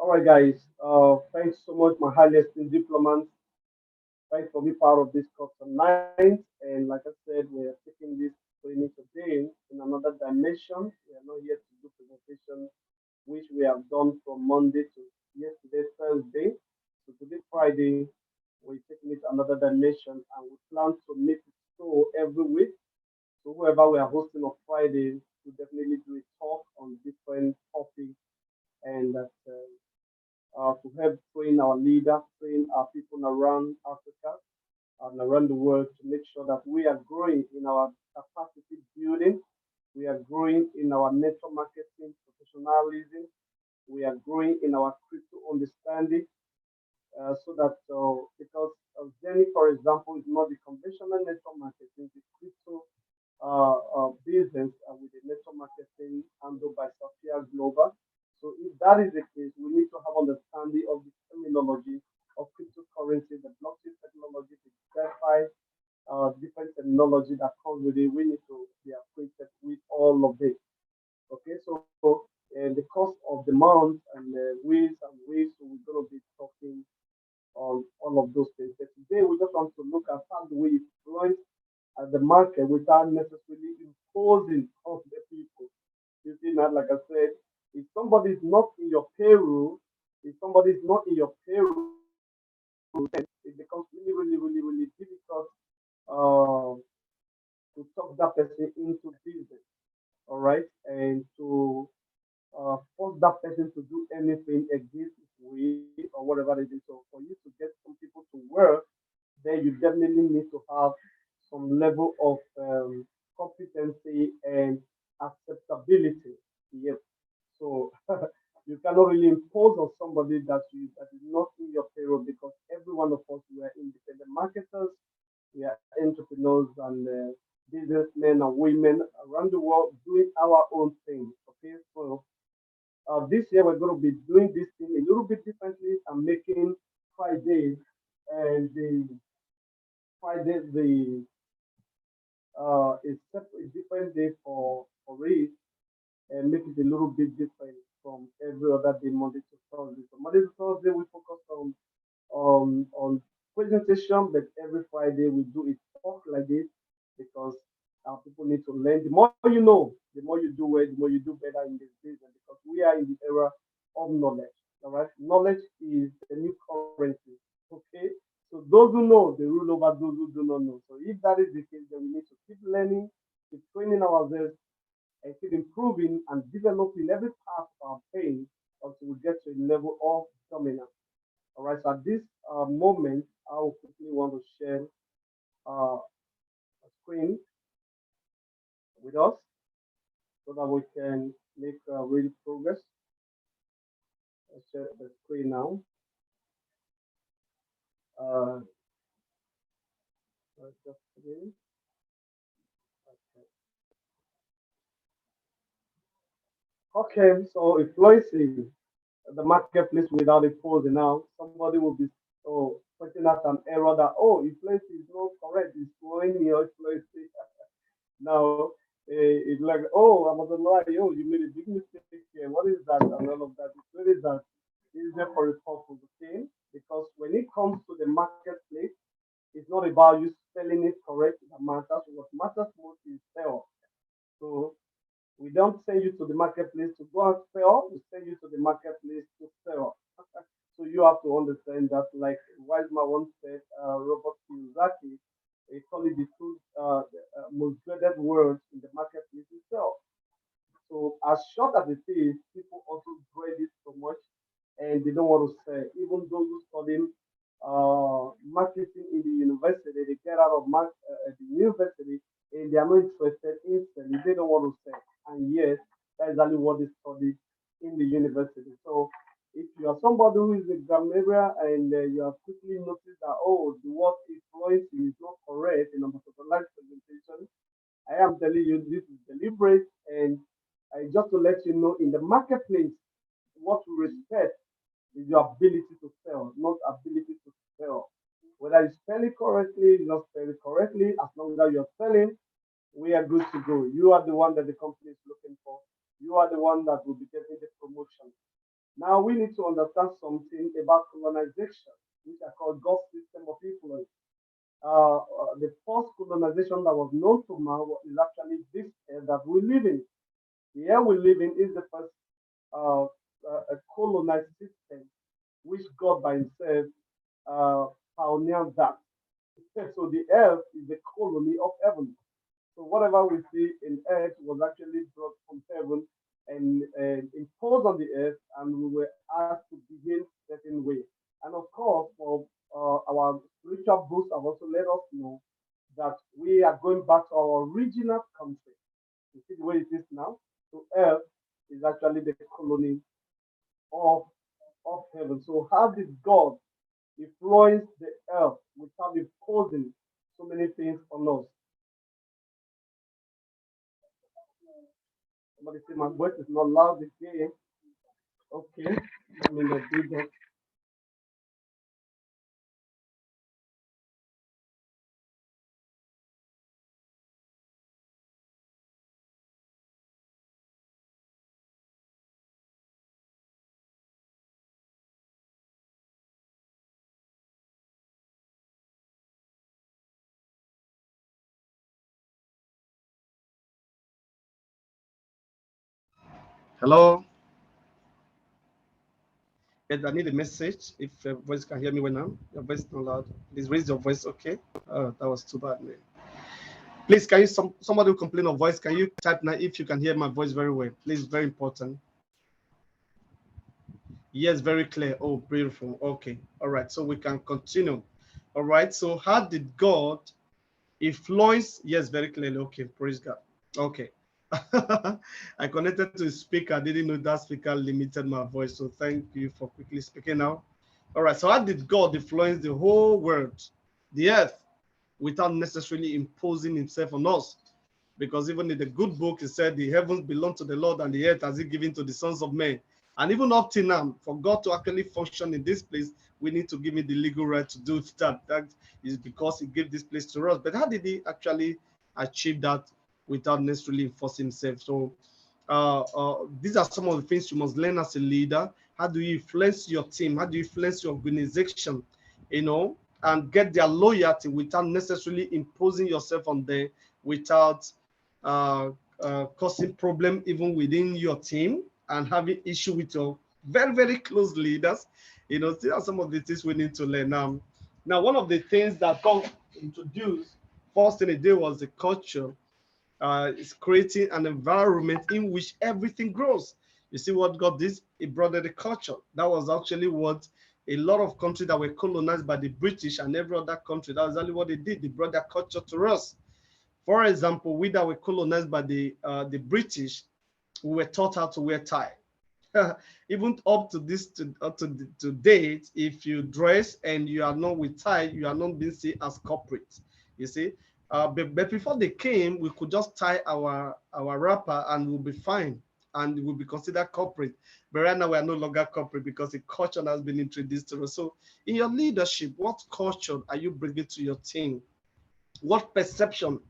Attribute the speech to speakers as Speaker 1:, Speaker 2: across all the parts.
Speaker 1: All right, guys. Thanks so much, my highly esteemed diplomats. Thanks for being part of this course tonight. And like I said, we are taking this training today in another dimension. We are not here to do presentation, which we have done from Monday to yesterday, Thursday. So today, Friday, we're taking it another dimension, and we plan to make it so every week. So whoever we are hosting on Friday, we definitely do a talk on different topics and that. To help train our leaders, train our people around Africa and around the world to make sure that we are growing in our capacity building, we are growing in our network marketing professionalism, we are growing in our crypto understanding, so that because Zenny, for example, is not the conventional network marketing, the crypto business with the network marketing handled by Sophia Global. So if that is the case, we need to have understanding of the terminology of cryptocurrency, the blockchain technology, the DeFi, different technology that comes with it. We need to be acquainted with all of it. Okay, so the cost of the month and ways, so we're going to be talking on all of those things. But today we just want to look at how do we influence the market without necessarily imposing on the people. You see that, like I said, if somebody is not in your payroll, if somebody is not in your payroll, it becomes really, really, really, really difficult uh, to talk that person into business, all right, and to force that person to do anything against his will or whatever it is. So for you to get some people to work, then you definitely need to have some level of competency and acceptability. Yes. So you cannot really impose on somebody that is not in your payroll because every one of us we are independent marketers, we are entrepreneurs and businessmen and women around the world doing our own thing. Okay, so this year we're going to be doing this thing a little bit differently and making Friday and the Friday the a different day for it and make it a little bit different from every other day, Monday to Thursday. So Monday to Thursday we focus on presentation, but every Friday we do a talk like this because our people need to learn. The more you know, the more you do well, the more you do better in this business because we are in the era of knowledge. All right, knowledge is the new currency. Okay, so those who know they rule over those who do not know. So if that is the case, then we need to keep learning, keep training ourselves, and keep improving and developing every part of our pain until we get to a level of dominance. All right, so at this moment, I will quickly want to share a screen with us so that we can make real progress. Let's share the screen now. Uh, just a minute. Okay. Okay, so influencing the marketplace without a pause now, somebody will be pointing out an error that, oh, influence is not correct, it's flowing your influence. Now, it's like, oh, I was lie, oh, you made a big mistake here. What is that? And all of that. It's really that is there for a purpose, okay? Because when it comes to the marketplace, it's not about you spelling it correct that matters. What matters most is sell. So we don't send you to the marketplace to go and sell. We send you to the marketplace to sell. So you have to understand that, like Wiseman once said, Robert Kiyosaki, they call it the two most dreaded words in the marketplace itself. So as short as it is, people also dread it so much, and they don't want to say. Even those who study marketing in the university, they get out of the university and they are not interested in selling. They don't want to sell, and yes, that's exactly what they study in the university. So if you are somebody who is a grammarian and you have quickly noticed that the word influencing is not correct in a particular presentation, I am telling you this is deliberate and just to let you know in the marketplace, what we respect is your ability to sell, not ability to sell. Whether you spell it correctly, not spell it correctly, as long as you're selling, we are good to go. You are the one that the company is looking for. You are the one that will be getting the promotion. Now we need to understand something about colonization, which are called God's system of influence. The first colonization that was known to man is actually this air that we live in. The air we live in is the first uh, a colonized system, which God by Himself uh, pioneered that. So the earth is the colony of heaven. So whatever we see in earth was actually brought from heaven and imposed on the earth, and we were asked to behave certain way. And of course, for our spiritual books have also let us know that we are going back to our original country. You see the way it is now. So earth is actually the colony of of heaven. So how did God influence the earth without imposing so many things on us? Somebody say my voice is not loud again. Okay, let me not do that.
Speaker 2: Hello. Yes, I need a message. If your voice can hear me well now, your voice is not loud. Please raise your voice, okay? Oh, that was too bad, man. Please, can you somebody who complain of voice? Can you type now if you can hear my voice very well? Please, very important. Yes, very clear. Oh, beautiful. Okay. All right. So we can continue. All right. So how did God influence? Yes, very clearly. Okay. Praise God. Okay. I connected to a speaker. I didn't know that speaker limited my voice. So thank you for quickly speaking now. All right. So how did God influence the whole world, the earth, without necessarily imposing himself on us? Because even in the good book, it said the heavens belong to the Lord and the earth has he given to the sons of men. And even up till now, for God to actually function in this place, we need to give him the legal right to do that. That is because he gave this place to us. But how did he actually achieve that without necessarily enforcing himself? So these are some of the things you must learn as a leader. How do you influence your team? How do you influence your organization? You know, and get their loyalty without necessarily imposing yourself on them, without uh, causing problem even within your team and having issue with your very close leaders. You know, these are some of the things we need to learn. Now, one of the things that God introduced first in the day was the culture. Is creating an environment in which everything grows. You see what God did? He brought the culture. That was actually what a lot of countries that were colonized by the British and every other country, that was exactly what they did. They brought their culture to us. For example, we that were colonized by the British, we were taught how to wear tie. Even up to this to date, if you dress and you are not with tie, you are not being seen as corporate. You see, but before they came, we could just tie our wrapper and we'll be fine and we'll be considered corporate. But right now we are no longer corporate because the culture has been introduced to us. So in your leadership, what culture are you bringing to your team? What perception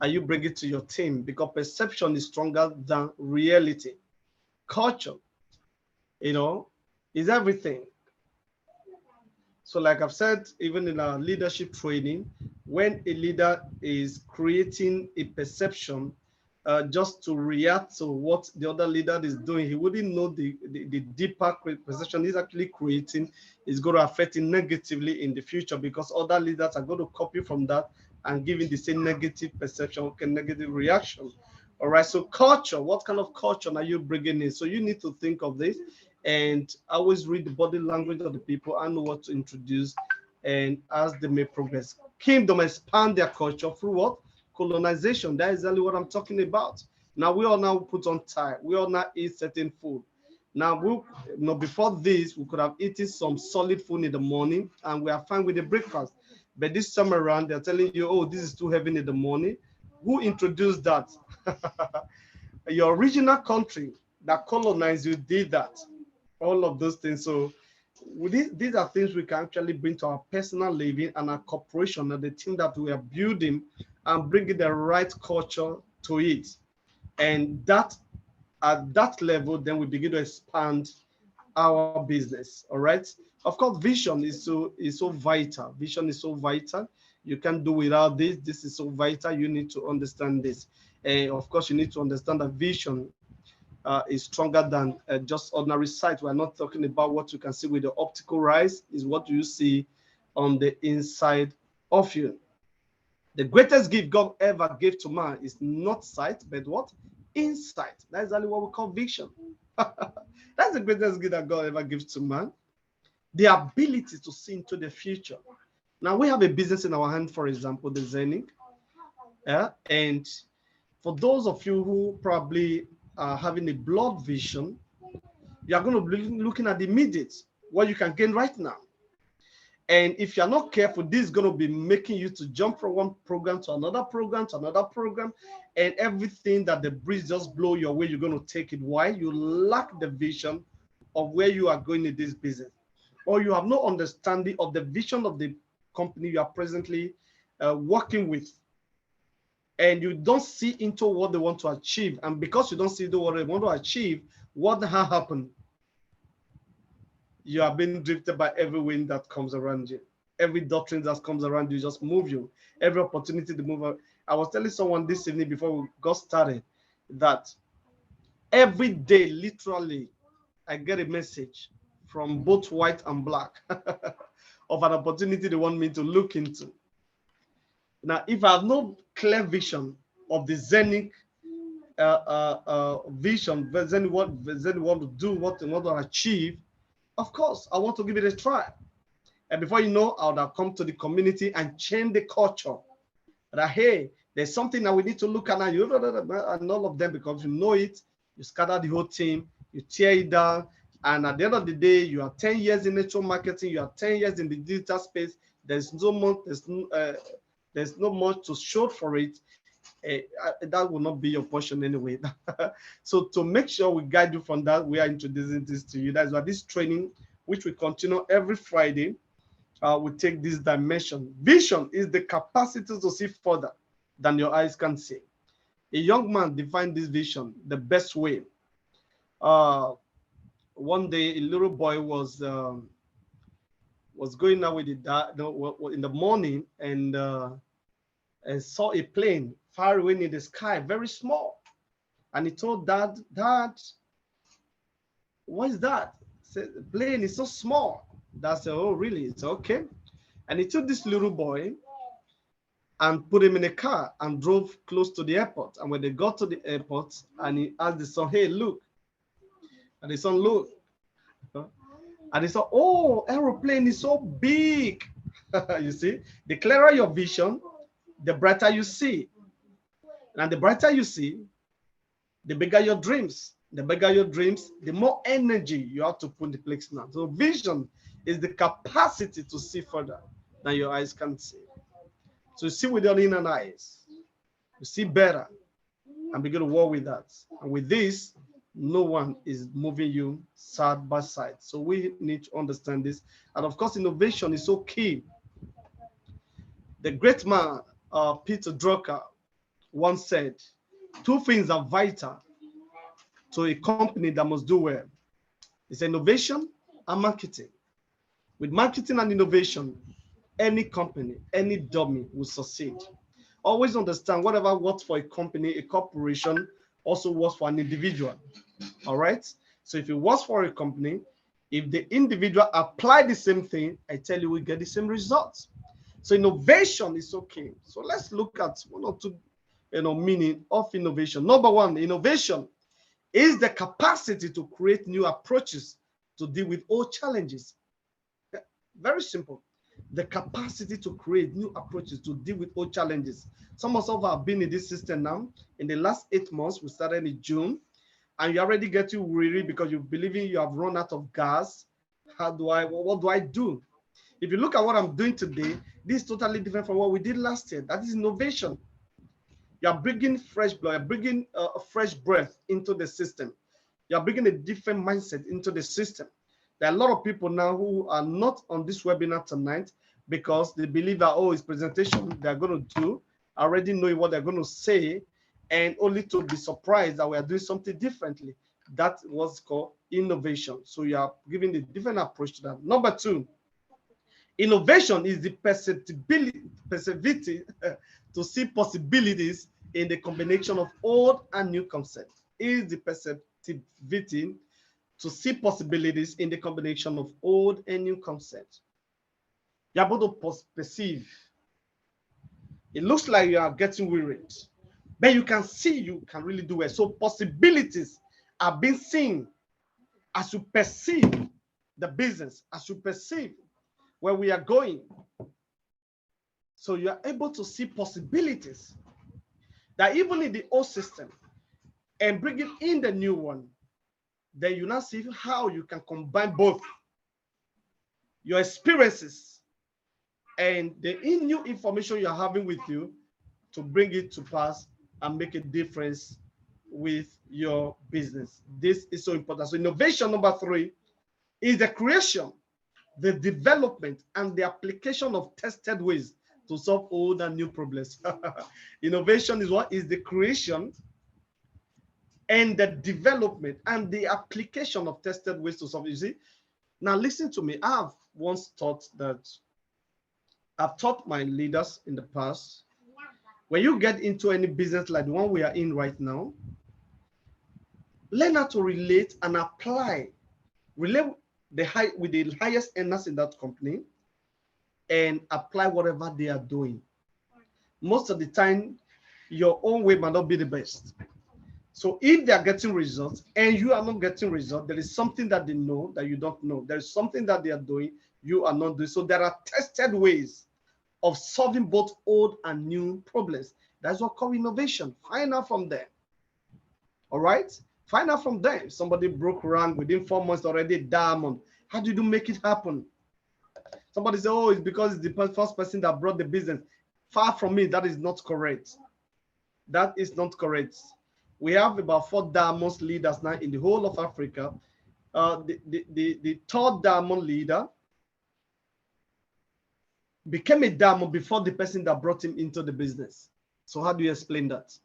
Speaker 2: are you bringing to your team? Because perception is stronger than reality. Culture, you know, is everything. So, like I've said, even in our leadership training, when a leader is creating a perception just to react to what the other leader is doing, he wouldn't know the deeper perception he's actually creating is going to affect him negatively in the future because other leaders are going to copy from that and giving the same negative perception, okay, negative reaction. All right. So culture, what kind of culture are you bringing in? So you need to think of this and always read the body language of the people and know what to introduce and as they may progress. Kingdom expand their culture through what? Colonization. That is exactly what I'm talking about. Now we all now put on tie. We all now eat certain food. Now we, before this, we could have eaten some solid food in the morning and we are fine with the breakfast. But this time around, they're telling you, oh, this is too heavy in the morning. Who introduced that? Your original country that colonized you did that. All of those things. So these are things we can actually bring to our personal living and our corporation and the team that we are building and bringing the right culture to it. And that at that level, then we begin to expand our business. All right. Of course, vision is so vital. Vision is so vital. You can't do without this. This is so vital. You need to understand this. Of course, you need to understand that vision is stronger than just ordinary sight. We're not talking about what you can see with the optical eyes. Is what you see on the inside of you. The greatest gift God ever gave to man is not sight, but what? Insight. That's exactly what we call vision. That's the greatest gift that God ever gives to man. The ability to see into the future. Now we have a business in our hand, for example, the Zenith. Yeah, and for those of you who probably are having a blood vision, you are going to be looking at the immediate, what you can gain right now. And if you're not careful, this is going to be making you to jump from one program to another program to another program, and everything that the breeze just blow your way, you're going to take it. Why? You lack the vision of where you are going in this business, or you have no understanding of the vision of the company you are presently working with, and you don't see into what they want to achieve. And because you don't see what they want to achieve, what has happened? You are being drifted by every wind that comes around you. Every doctrine that comes around you just move you. Every opportunity to move. I was telling someone this evening before we got started that every day, literally, I get a message from both white and black of an opportunity they want me to look into. Now, if I have no clear vision of the Zenith vision, Zenith want to do, what they want to achieve, of course, I want to give it a try. And before you know, I would have come to the community and change the culture. That, hey, there's something that we need to look at now. And all of them, because you know it, you scatter the whole team, you tear it down. And at the end of the day, you are 10 years in network marketing, you are 10 years in the digital space. There's no much to show for it. That will not be your portion anyway. So to make sure we guide you from that, we are introducing this to you. That's why this training, which we continue every Friday, we take this dimension. Vision is the capacity to see further than your eyes can see. A young man defined this vision the best way. One day, a little boy was going out with the dad in the morning and saw a plane far away in the sky, very small. And he told Dad, what is that? He said, the plane is so small. Dad said, oh, really? It's okay. And he took this little boy and put him in a car and drove close to the airport. And when they got to the airport, and he asked the son, hey, look. And the son looked. And he saw, oh, aeroplane is so big. You see, the clearer your vision, the brighter you see. And the brighter you see, the bigger your dreams. The bigger your dreams, the more energy you have to put in the place now. So vision is the capacity to see further than your eyes can see. So you see with your inner eyes, you see better, and begin to work with that. And with this, no one is moving you side by side. So we need to understand this. And of course, innovation is so key. The great man, Peter Drucker, once said, two things are vital to a company that must do well. It's innovation and marketing. With marketing and innovation, any company, any dummy will succeed. Always understand whatever works for a company, a corporation also works for an individual. All right. So if it works for a company, if the individual apply the same thing, I tell you, we get the same results. So innovation is okay. So let's look at one or two, meaning of innovation. Number one, innovation is the capacity to create new approaches to deal with old challenges. Very simple. The capacity to create new approaches to deal with old challenges. Some of us have been in this system now. In the last 8 months, we started in June, and you already get you weary because you believe you have run out of gas. What do I do? If you look at what I'm doing today, this is totally different from what we did last year. That is innovation. You are bringing fresh blood, you're bringing a fresh breath into the system. You're bringing a different mindset into the system. There are a lot of people now who are not on this webinar tonight because they believe that, oh, it's presentation they're going to do. I already know what they're going to say, and only to be surprised that we are doing something differently. That was called innovation. So you are giving a different approach to that. Number two, innovation is the perceptibility to see possibilities in the combination of old and new concepts. Is the perceptivity to see possibilities in the combination of old and new concepts. You're able to perceive. It looks like you are getting wearied, but you can see you can really do it. So possibilities are being seen as you perceive the business, as you perceive where we are going. So you are able to see possibilities that even in the old system and bring it in the new one, then you now see how you can combine both your experiences and the new information you're having with you to bring it to pass and make a difference with your business. This is so important. So innovation number three is the creation, the development, and the application of tested ways to solve old and new problems. Innovation is what? Is the creation and the development and the application of tested ways to solve. You see, now listen to me. I've once thought that I've taught my leaders in the past, when you get into any business like the one we are in right now, learn how to relate and apply, relate with the highest earners in that company and apply whatever they are doing. Most of the time, your own way might not be the best. So if they are getting results and you are not getting results, there is something that they know that you don't know. There is something that they are doing you are not doing. So there are tested ways of solving both old and new problems. That's what called innovation. Find out from them. All right? Find out from them. Somebody broke rank within 4 months already a diamond. How did you make it happen? Somebody say, oh, it's because it's the first person that brought the business. Far from me, that is not correct. That is not correct. We have about 4 diamond leaders now in the whole of Africa. The third diamond leader became a diamond before the person that brought him into the business. So how do you explain that?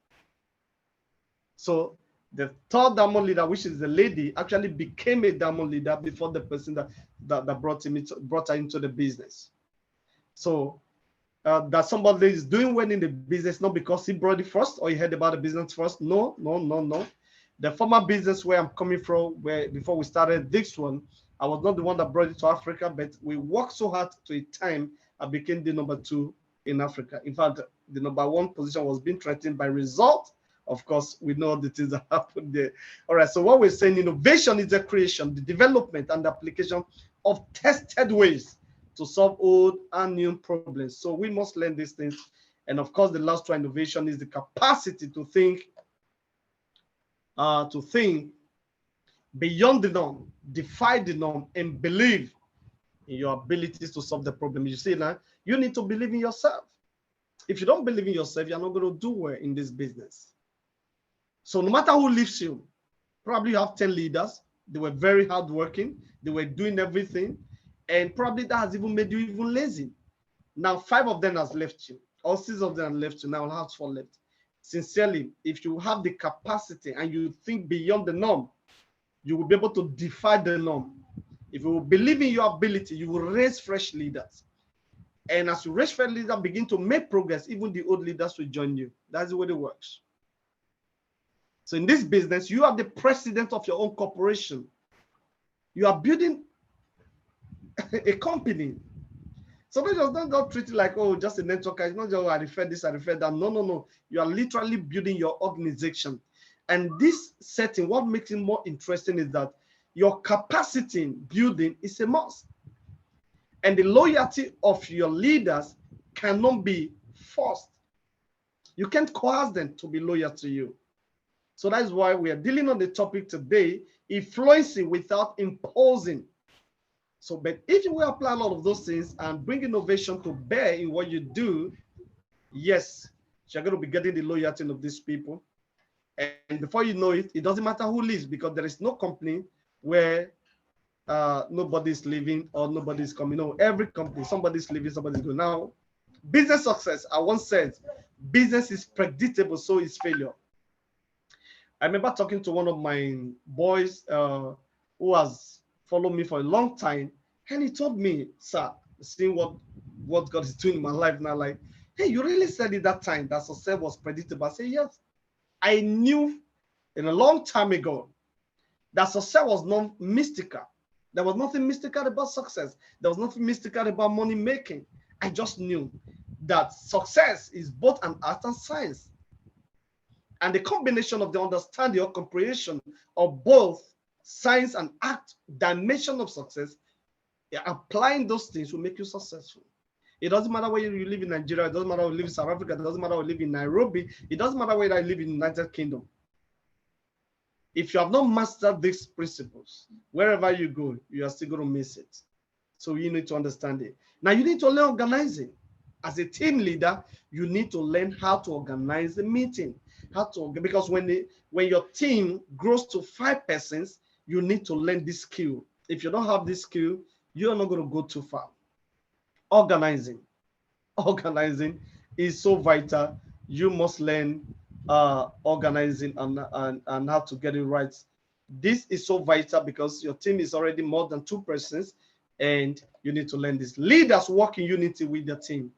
Speaker 2: So the third diamond leader, which is the lady, actually became a diamond leader before the person that brought her into the business. So that somebody is doing well in the business, not because he brought it first or he heard about the business first. No. The former business where I'm coming from, where before we started this one, I was not the one that brought it to Africa, but we worked so hard to a time I became the number 2 in Africa. In fact, the number 1 position was being threatened by result. Of course, we know the things that happened there. All right, so what we're saying, innovation is the creation, the development, and the application of tested ways to solve old and new problems. So we must learn these things. And of course, the last one, innovation, is the capacity to think beyond the norm, defy the norm, and believe in your abilities to solve the problem. You see now, you need to believe in yourself. If you don't believe in yourself, you're not going to do well in this business. So no matter who leaves you, probably you have 10 leaders. They were very hardworking. They were doing everything. And probably that has even made you even lazy. Now 5 of them has left you. Or 6 of them have left you. Now have 4 left. Sincerely, if you have the capacity and you think beyond the norm, you will be able to defy the norm. If you will believe in your ability, you will raise fresh leaders. And as you raise fresh leaders, begin to make progress, even the old leaders will join you. That's the way it works. So in this business, you are the president of your own corporation. You are building a company. So don't treat it like, oh, just a network. It's not just, oh, I refer this, I refer that. No. You are literally building your organization. And this setting, what makes it more interesting is that your capacity in building is a must. And the loyalty of your leaders cannot be forced. You can't coerce them to be loyal to you. So that's why we are dealing on the topic today, influencing without imposing. So, but if you will apply a lot of those things and bring innovation to bear in what you do, yes, you're going to be getting the loyalty of these people. And before you know it, it doesn't matter who leaves, because there is no company where nobody's leaving or nobody's coming. No, every company, somebody's leaving, somebody's going. Now, business success, I once said, business is predictable, so is failure. I remember talking to one of my boys who has followed me for a long time, and he told me, sir, seeing what God is doing in my life now, like, hey, you really said it that time that success was predictable. I said, yes. I knew in a long time ago that success was not mystical. There was nothing mystical about success. There was nothing mystical about money making. I just knew that success is both an art and science. And the combination of the understanding or comprehension of both science and art dimension of success, applying those things will make you successful. It doesn't matter whether you live in Nigeria, it doesn't matter whether you live in South Africa, it doesn't matter whether you live in Nairobi, it doesn't matter whether you live in the United Kingdom. If you have not mastered these principles, wherever you go, you are still going to miss it. So you need to understand it. Now you need to learn organizing. As a team leader, you need to learn how to organize the meeting. Because when your team grows to 5 persons, you need to learn this skill. If you don't have this skill, you're not going to go too far. Organizing is so vital. You must learn organizing and how to get it right. This is so vital because your team is already more than 2 persons, and you need to learn this. Leaders work in unity with their team.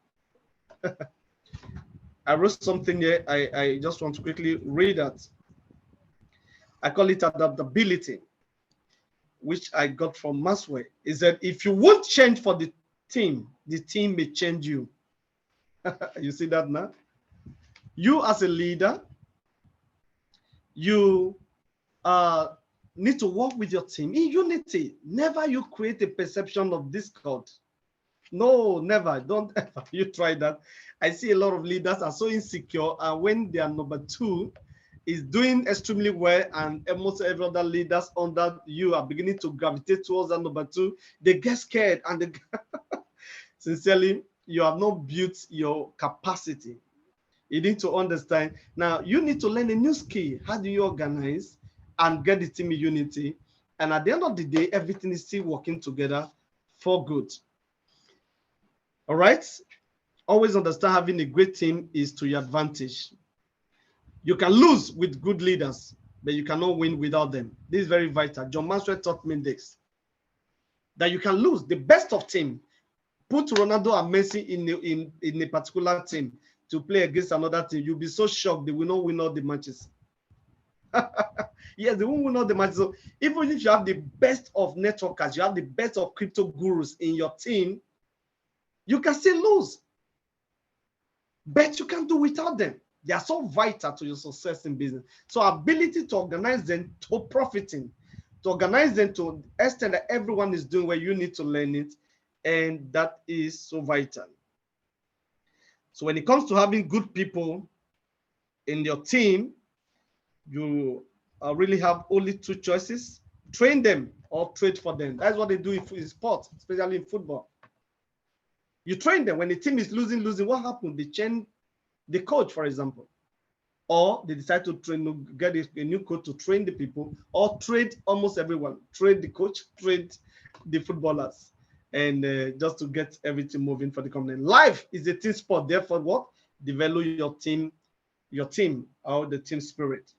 Speaker 2: I wrote something here. I just want to quickly read that. I call it adaptability, which I got from Masway. Is that if you won't change for the team may change you. You see that now? You as a leader, you need to work with your team in unity. Never you create a perception of discord. No, never. Don't ever you try that. I see a lot of leaders are so insecure, and when their number 2 is doing extremely well, and almost every other leaders under you are beginning to gravitate towards that number 2, they get scared, and they sincerely, you have not built your capacity. You need to understand. Now, you need to learn a new skill. How do you organize and get the team in unity? And at the end of the day, everything is still working together for good. All right? Always understand having a great team is to your advantage. You can lose with good leaders, but you cannot win without them. This is very vital. John Maxwell taught me this, that you can lose the best of team. Put Ronaldo and Messi in a particular team to play against another team. You'll be so shocked they will not win all the matches. Yes, they won't win all the matches. So even if you have the best of networkers, you have the best of crypto gurus in your team, you can still lose. But you can do without them. They are so vital to your success in business. So ability to organize them to profiting, to organize them to the extent that everyone is doing where you need to learn it. And that is so vital. So when it comes to having good people in your team, you really have only 2 choices: train them or trade for them. That's what they do in sports, especially in football. You train them. When the team is losing, what happens? They change the coach, for example, or they decide to get a new coach to train the people, or trade almost everyone. Trade the coach, trade the footballers, and just to get everything moving for the company. Life is a team sport. Therefore, what? Develop your team, or the team spirit.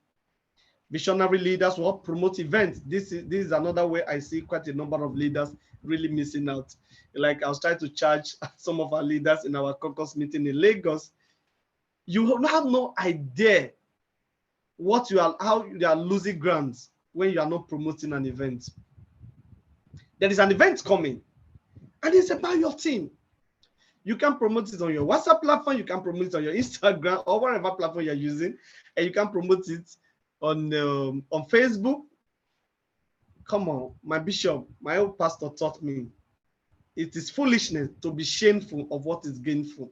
Speaker 2: Visionary leaders will promote events. This is another way I see quite a number of leaders really missing out. Like I was trying to charge some of our leaders in our caucus meeting in Lagos. You have no idea how you are losing grounds when you are not promoting an event. There is an event coming, and it's about your team. You can promote it on your WhatsApp platform, you can promote it on your Instagram or whatever platform you're using, and you can promote it on Facebook. Come on, my bishop, my old pastor taught me, it is foolishness to be shameful of what is gainful.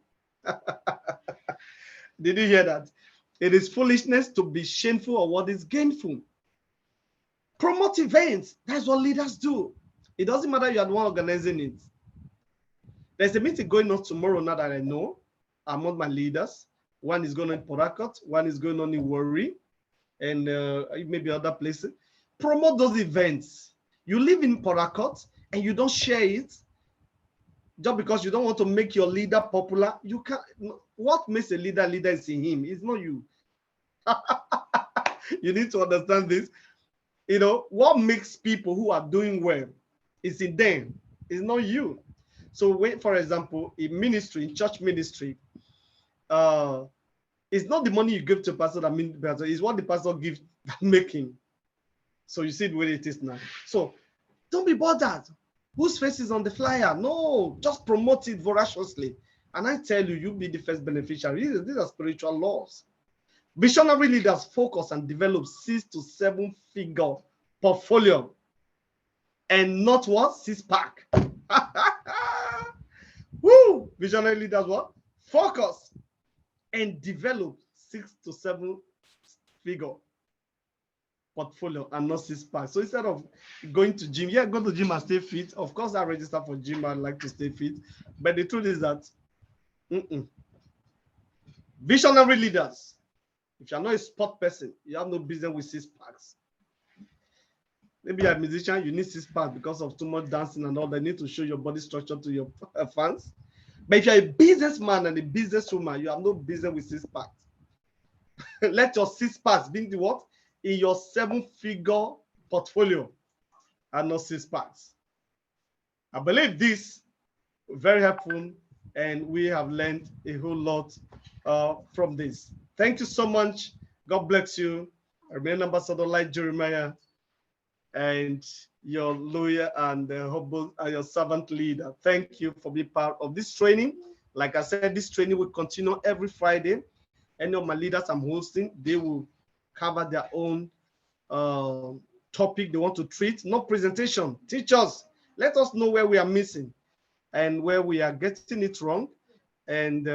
Speaker 2: Did you hear that? It is foolishness to be shameful of what is gainful. Promote events. That's what leaders do. It doesn't matter you are the one organizing it. There's a meeting going on tomorrow now that I know among my leaders. One is going on in Port Harcourt, one is going on in Warri, and maybe other places. Promote those events. You live in Port Harcourt and you don't share it just because you don't want to make your leader popular. You can't. What makes a leader is in him. It's not you. You need to understand this. You know, what makes people who are doing well is in them, it's not you. So when, for example, in ministry, in church ministry, it's not the money you give to a pastor that means better, it's what the pastor gives that making. So you see the way it is now. So don't be bothered. Whose face is on the flyer? No, just promote it voraciously. And I tell you, you'll be the first beneficiary. These are spiritual laws. Visionary leaders focus and develop 6 to 7 figure portfolio and not what? 6-pack. Woo! Visionary leaders what? Focus and develop 6 to 7 figure portfolio and not 6-pack. So instead of going to gym, yeah, go to gym and stay fit. Of course, I register for gym. I like to stay fit. But the truth is that visionary leaders, if you're not a sport person, you have no business with 6-packs. Maybe you're a musician, you need 6-pack because of too much dancing and all that. You need to show your body structure to your fans. But if you're a businessman and a businesswoman, you have no business with 6-packs. Let your 6-packs be the what? In your 7-figure portfolio and not 6-packs. I believe this very helpful, and we have learned a whole lot from this. Thank you so much. God bless you. I remain Ambassador Light Jeremiah, and your lawyer and your servant leader. Thank you for being part of this training. Like I said, this training will continue every Friday. Any of my leaders I'm hosting, they will cover their own topic they want to treat. No presentation. Teach us. Let us know where we are missing and where we are getting it wrong. And